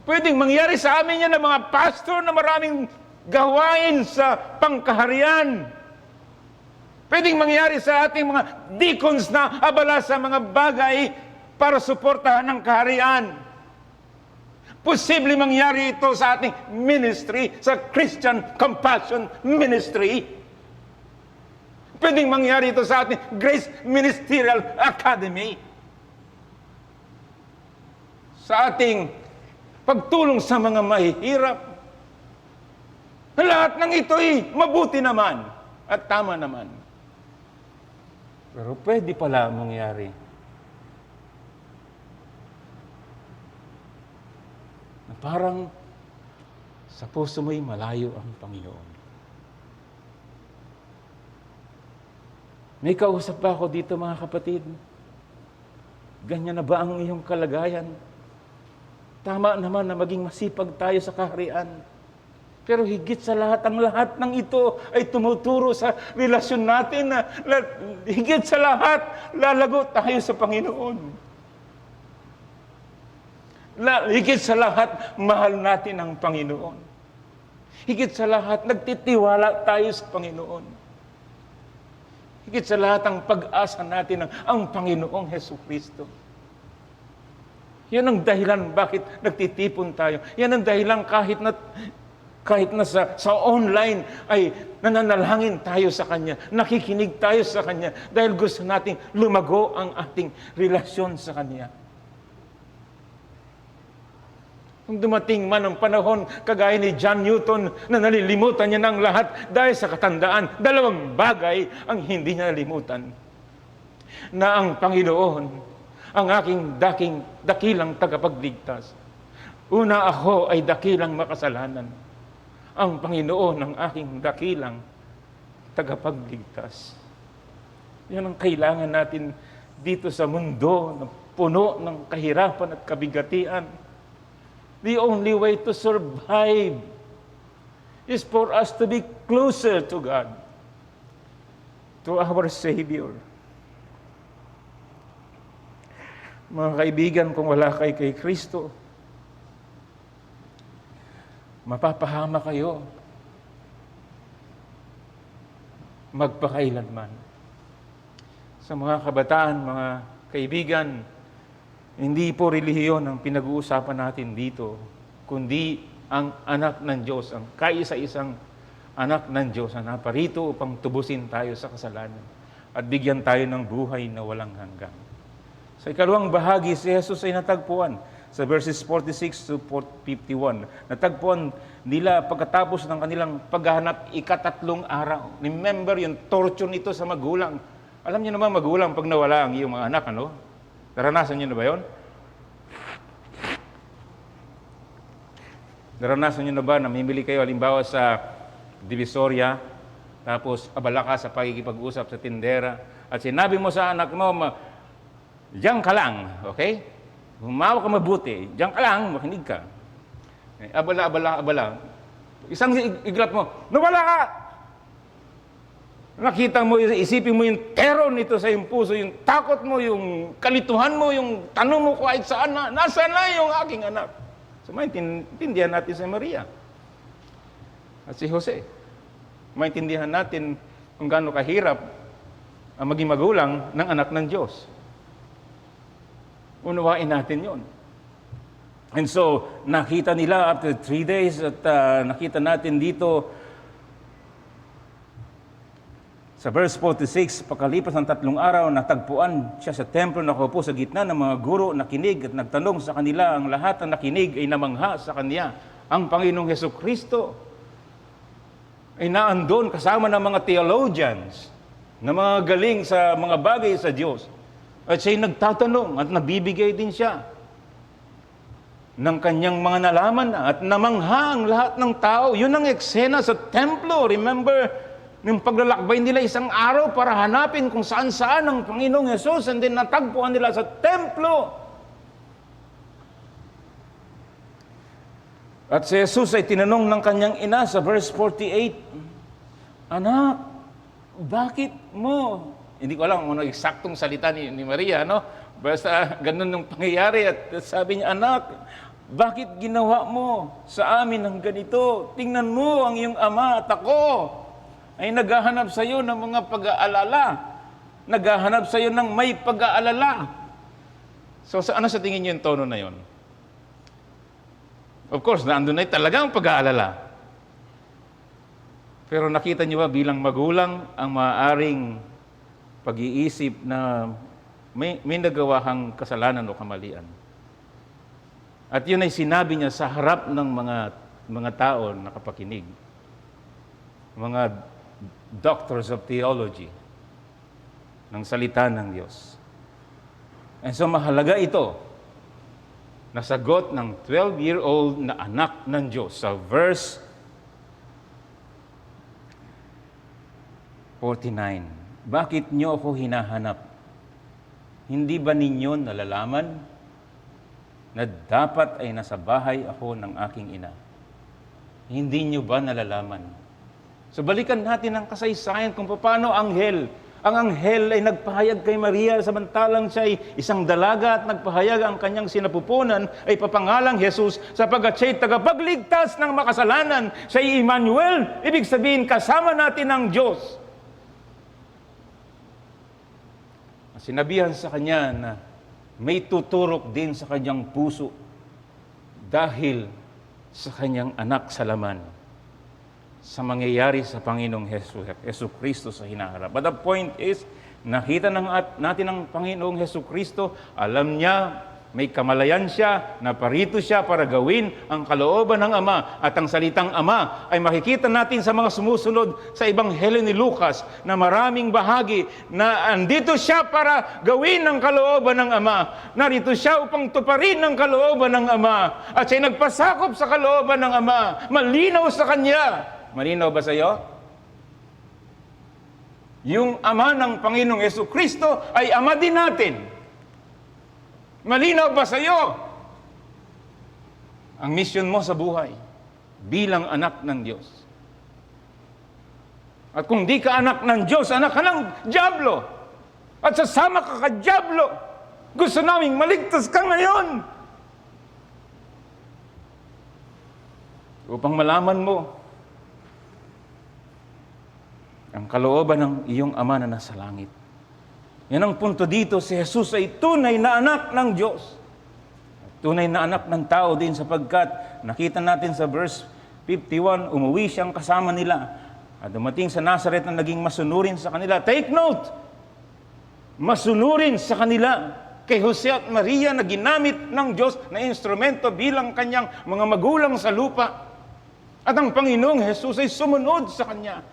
A: Pwedeng mangyari sa amin yan ng mga pastor na maraming gawain sa pangkaharian. Pwedeng mangyari sa ating mga deacons na abala sa mga bagay para suportahan ng kaharian. Posible mangyari ito sa ating ministry, sa Christian Compassion Ministry. Pwedeng mangyari ito sa ating Grace Ministerial Academy. Sa ating pagtulong sa mga mahihirap. Lahat ng ito ay mabuti naman at tama naman. Pero pwede pala mangyari na parang sa puso mo'y malayo ang Panginoon. May kausap pa ako dito, mga kapatid. Ganyan na ba ang iyong kalagayan? Tama naman na maging masipag tayo sa kaharian. Pero higit sa lahat, ang lahat ng ito ay tumuturo sa relasyon natin na higit sa lahat, lalago tayo sa Panginoon. Higit sa lahat, mahal natin ang Panginoon. Higit sa lahat, nagtitiwala tayo sa Panginoon. Higit sa lahat, ang pag-asa natin ang Panginoong Hesukristo. Yan ang dahilan bakit nagtitipon tayo. Yan ang dahilan kahit na Kahit na sa online ay nananalangin tayo sa Kanya, nakikinig tayo sa Kanya dahil gusto nating lumago ang ating relasyon sa Kanya. Kung dumating man ang panahon, kagaya ni John Newton, na nalilimutan niya ng lahat dahil sa katandaan, dalawang bagay ang hindi niya nalimutan. Na ang Panginoon, ang aking dakilang tagapagligtas. Una, ako ay dakilang makasalanan. Ang Panginoon ang aking dakilang tagapagligtas. Yan ang kailangan natin dito sa mundo na puno ng kahirapan at kabigatian. The only way to survive is for us to be closer to God, to our Savior. Mga kaibigan, kung wala kay Kristo, mapapahama kayo magpakailanman. Sa mga kabataan, mga kaibigan, hindi po relihiyon ang pinag-uusapan natin dito, kundi ang anak ng Diyos, ang kaisa-isang anak ng Diyos na naparito upang tubusin tayo sa kasalanan at bigyan tayo ng buhay na walang hanggan. Sa ikalawang bahagi, si Jesus ay natagpuan sa verses 46 to 51. Natagpuan nila pagkatapos ng kanilang paghahanap ikatatlong araw. Remember yung torture nito sa magulang. Alam niyo naman magulang pag nawala ang iyong mga anak, ano? Naranasan niyo na ba yun? Naranasan niyo na ba na mamimili kayo halimbawa sa Divisoria, tapos abala ka sa pagkikipag-usap sa tindera, at sinabi mo sa anak mo, diyan ka lang, okay? Humawa ka mabuti, diyan ka lang, makinig ka. Abala. Isang iglap mo, nawala ka! Nakita mo, isipin mo yung terror nito sa iyong puso, yung takot mo, yung kalituhan mo, yung tanong mo kahit saan na, nasaan na yung aking anak? So, maintindihan natin si Maria at si Jose. Maintindihan natin kung gaano kahirap ang maging magulang ng anak ng Diyos. Unawain natin yon. And so, nakita nila after 3 days at nakita natin dito sa verse 46, pagkalipas ng 3 araw, natagpuan siya sa templo, nakaupo sa gitna ng mga guro, nakinig at nagtanong sa kanila. Ang lahat ng nakinig ay namangha sa kanya. Ang Panginoong Hesukristo ay naandun kasama ng mga theologians, na mga galing sa mga bagay sa Diyos. At siya'y nagtatanong at nabibigay din siya ng kanyang mga nalaman at namangha ang lahat ng tao. Yun ang eksena sa templo. Remember, nung paglalakbay nila isang araw para hanapin kung saan-saan ang Panginoong Yesus, and then natagpuan nila sa templo. At si Jesus ay tinanong ng kanyang ina sa verse 48, Anak, bakit mo? Hindi ko alam kung ano eksaktong salita ni Maria, no? Basta ganun nung pangyayari at sabi niya, Anak, bakit ginawa mo sa amin ng ganito? Tingnan mo ang iyong ama at ako ay naghahanap sa iyo ng mga pag-aalala. Naghahanap sa iyo ng may pag-aalala. So, ano sa tingin niyo yung tono na yon? Of course, naandun na talagang pag-aalala. Pero nakita niyo ba bilang magulang ang maaaring pag-iisip na may nagawa kang kasalanan o kamalian? At yun ay sinabi niya sa harap ng mga tao na nakapakinig. Mga doctors of theology ng salita ng Diyos. And so mahalaga ito na sagot ng 12-year-old na anak ng Diyos sa verse 49. Bakit niyo ako hinahanap? Hindi ba ninyo nalalaman na dapat ay nasa bahay ako ng aking ina? Hindi niyo ba nalalaman? So balikan natin ang kasaysayan kung paano ang anghel ay nagpahayag kay Maria samantalang siya ay isang dalaga at nagpahayag ang kanyang sinapupunan ay papangalang Jesus sapagkat siya'y tagapagligtas ng makasalanan. Siya'y Emmanuel, ibig sabihin kasama natin ang Diyos. Sinabihan sa kanya na may tuturok din sa kanyang puso dahil sa kanyang anak sa laman. sa mangyayari sa Panginoong Hesus Kristo sa hinaharap. But the point is, nakita natin ang Panginoong Hesus Kristo, alam niya, may kamalayan siya, naparito siya para gawin ang kalooban ng Ama. At ang salitang Ama ay makikita natin sa mga sumusunod sa Ebanghelyo ni Lucas na maraming bahagi na andito siya para gawin ang kalooban ng Ama. Narito siya upang tuparin ang kalooban ng Ama. At siya'y nagpasakop sa kalooban ng Ama. Malinaw sa Kanya. Malinaw ba sa iyo? Yung Ama ng Panginoong Hesus Kristo ay Ama din natin. Malinaw ba sa iyo? Ang mission mo sa buhay bilang anak ng Diyos. At kung di ka anak ng Diyos, anak ka ng dyablo. At sasama ka ka-dyablo. Gusto naming maligtas ka ngayon. Upang malaman mo ang kalooban ng iyong Ama na nasa langit. Yan ang punto dito, si Jesus ay tunay na anak ng Diyos. Tunay na anak ng tao din sapagkat nakita natin sa verse 51, umuwi siyang kasama nila. At dumating sa Nazareth na naging masunurin sa kanila. Take note! Masunurin sa kanila kay Jose at Maria na ginamit ng Diyos na instrumento bilang kanyang mga magulang sa lupa. At ang Panginoong Jesus ay sumunod sa kanya.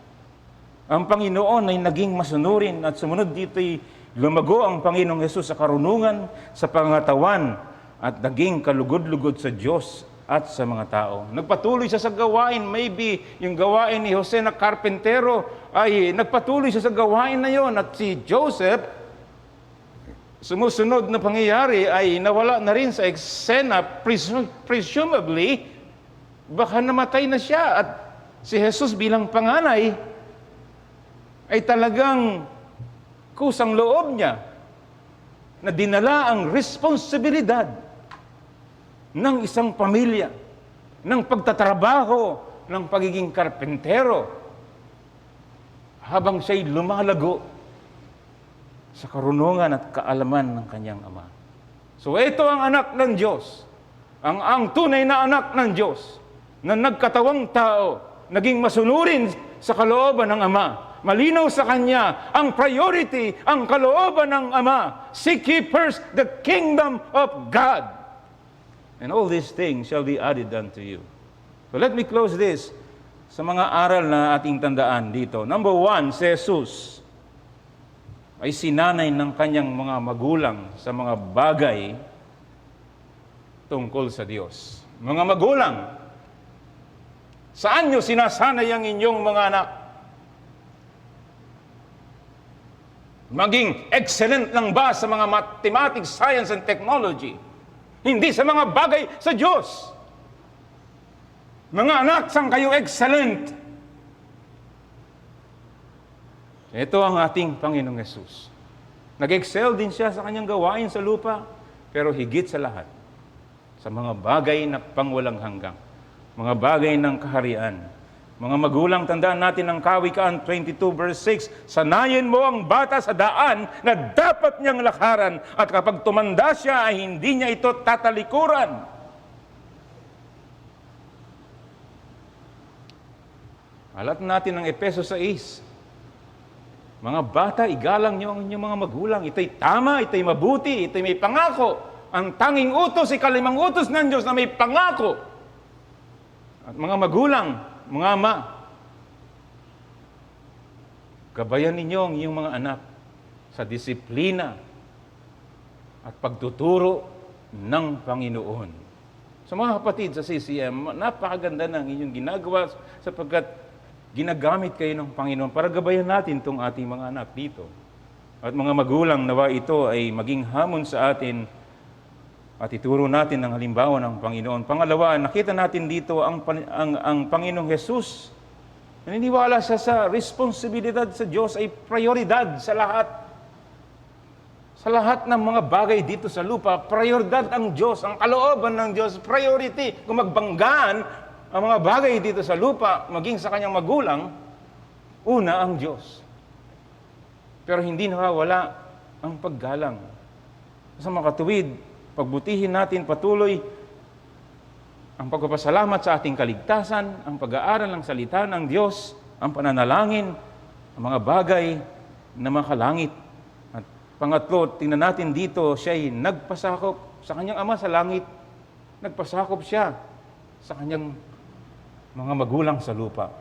A: Ang Panginoon ay naging masunurin at sumunod dito'y lumago ang Panginoong Hesus sa karunungan, sa pangatawan, at naging kalugod-lugod sa Diyos at sa mga tao. Nagpatuloy siya sa gawain. Maybe yung gawain ni Jose na karpentero ay nagpatuloy siya sa gawain na yon. At si Joseph, sumusunod na pangyayari ay nawala na rin sa eksena. Presumably, baka namatay na siya. At si Jesus bilang panganay ay talagang kusang loob niya na dinala ang responsibilidad ng isang pamilya, ng pagtatrabaho, ng pagiging karpentero, habang siya'y lumalago sa karunungan at kaalaman ng kanyang Ama. So ito ang anak ng Diyos, ang tunay na anak ng Diyos, na nagkatawang tao, naging masunurin sa kalooban ng Ama. Malinaw sa Kanya ang priority, ang kalooban ng Ama. Seek ye first the kingdom of God. And all these things shall be added unto you. So let me close this sa mga aral na ating tandaan dito. Number 1, si Jesus ay sinanay ng kanyang mga magulang sa mga bagay tungkol sa Diyos. Mga magulang, saan nyo sinasanay ang inyong mga anak? Maging excellent lang ba sa mga mathematics, science, and technology? Hindi sa mga bagay sa Diyos. Mga anak, saan kayo excellent? Ito ang ating Panginoong Hesus. Nag-excel din siya sa kanyang gawain sa lupa, pero higit sa lahat, sa mga bagay na pangwalang hanggang, mga bagay ng kaharian. Mga magulang, tandaan natin ang Kawikaan 22 verse 6, sanayin mo ang bata sa daan na dapat niyang lakaran at kapag tumanda siya ay hindi niya ito tatalikuran. Alat natin ang Efeso 6. Mga bata, igalang niyo ang inyong mga magulang. Ito'y tama, ito'y mabuti, ito'y may pangako. Ang tanging utos, ikalimang utos ng Diyos na may pangako. At mga magulang, mga ama, gabayan ninyo ang iyong mga anak sa disiplina at pagtuturo ng Panginoon. So mga kapatid sa CCM, napakaganda ng inyong ginagawa sapagkat ginagamit kayo ng Panginoon para gabayan natin itong ating mga anak dito. At mga magulang, nawa ito ay maging hamon sa atin at ituro natin ang halimbawa ng Panginoon. Pangalawa, nakita natin dito ang Panginoong Hesus. Naniniwala siya sa responsibilidad sa Diyos ay prioridad sa lahat. Sa lahat ng mga bagay dito sa lupa, prioridad ang Diyos, ang kalooban ng Diyos, priority. Kung magbanggaan ang mga bagay dito sa lupa, maging sa kanyang magulang, una ang Diyos. Pero hindi nawawala ang paggalang. Sa mga katuwid, pagbutihin natin patuloy ang pagpapasalamat sa ating kaligtasan, ang pag-aaral ng salita ng Diyos, ang pananalangin, ang mga bagay na makalangit. At pangatlo, tingnan natin dito, siya'y nagpasakop sa kanyang Ama sa langit. Nagpasakop siya sa kanyang mga magulang sa lupa.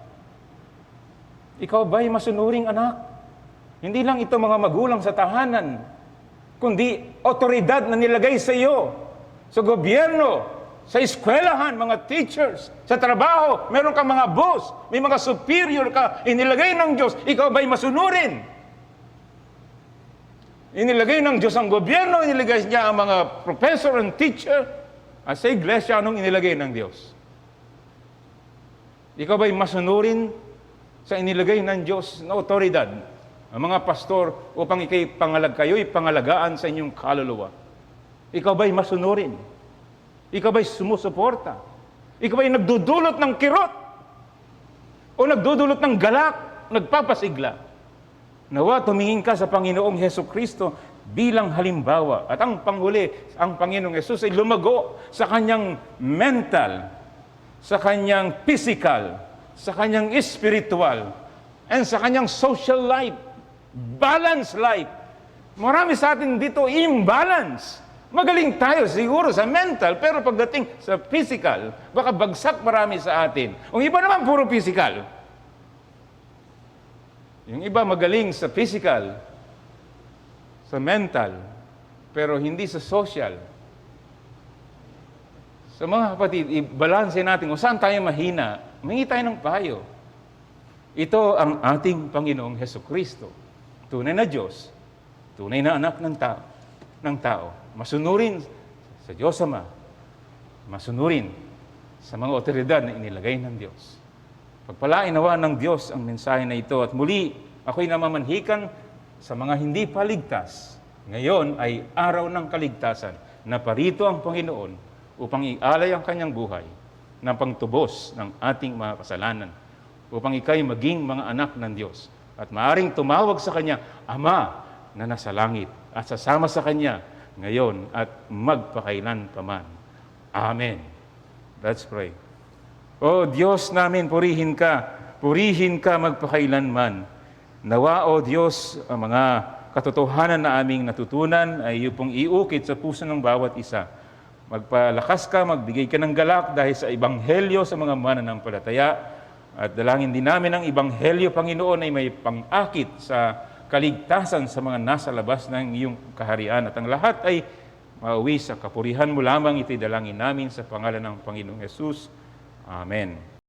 A: Ikaw ba'y masunuring anak? Hindi lang ito mga magulang sa tahanan, kundi otoridad na nilagay sa iyo, sa gobyerno, sa eskwelahan, mga teachers, sa trabaho, meron kang mga boss, may mga superior ka, inilagay ng Diyos, ikaw ba'y masunurin? Inilagay ng Diyos ang gobyerno, inilagay niya ang mga professor and teacher, at sa iglesia, anong inilagay ng Diyos? Ikaw ba'y masunurin sa inilagay ng Diyos na otoridad? Ang mga pastor, upang kayo'y pangalagaan sa inyong kaluluwa. Ikaw ba'y masunurin? Ikaw ba'y sumusuporta? Ikaw ba'y nagdudulot ng kirot? O nagdudulot ng galak, nagpapasigla? Nawa, tumingin ka sa Panginoong Hesukristo bilang halimbawa. At ang panghuli, ang Panginoong Hesus ay lumago sa kanyang mental, sa kanyang physical, sa kanyang spiritual, and sa kanyang social life. Balanced life. Marami sa atin dito imbalance. Magaling tayo siguro sa mental, pero pagdating sa physical, baka bagsak marami sa atin. Ang iba naman puro physical. Yung iba magaling sa physical, sa mental, pero hindi sa social. Sa mga kapatid, i-balanse natin kung saan tayo mahina, humingi tayo ng payo. Ito ang ating Panginoong Hesukristo. Tunay na Diyos, tunay na anak ng tao. Masunurin sa Diyos Ama, masunurin sa mga otoridad na inilagay ng Diyos. Pagpalain nawa ng Diyos ang mensahe na ito. At muli, ako'y namamanhikan sa mga hindi paligtas. Ngayon ay araw ng kaligtasan na parito ang Panginoon upang ialay ang kanyang buhay ng pangtubos ng ating mga kasalanan, upang ikay maging mga anak ng Diyos. At maaring tumawag sa Kanya, Ama na nasa langit, at sasama sa Kanya ngayon at magpakailan pa man. Amen. Let's pray. O Diyos namin, purihin ka magpakailanman. Nawa, O Diyos, ang mga katotohanan na aming natutunan ay iyong pong iukit sa puso ng bawat isa. Magpalakas ka, magbigay ka ng galak dahil sa Ebanghelyo sa mga mananampalataya. At dalangin din namin ang Ebanghelyo, Panginoon, ay may pang-akit sa kaligtasan sa mga nasa labas ng iyong kaharian. At ang lahat ay mauwi sa kapurihan mo lamang. Ito'y dalangin namin sa pangalan ng Panginoong Hesus. Amen.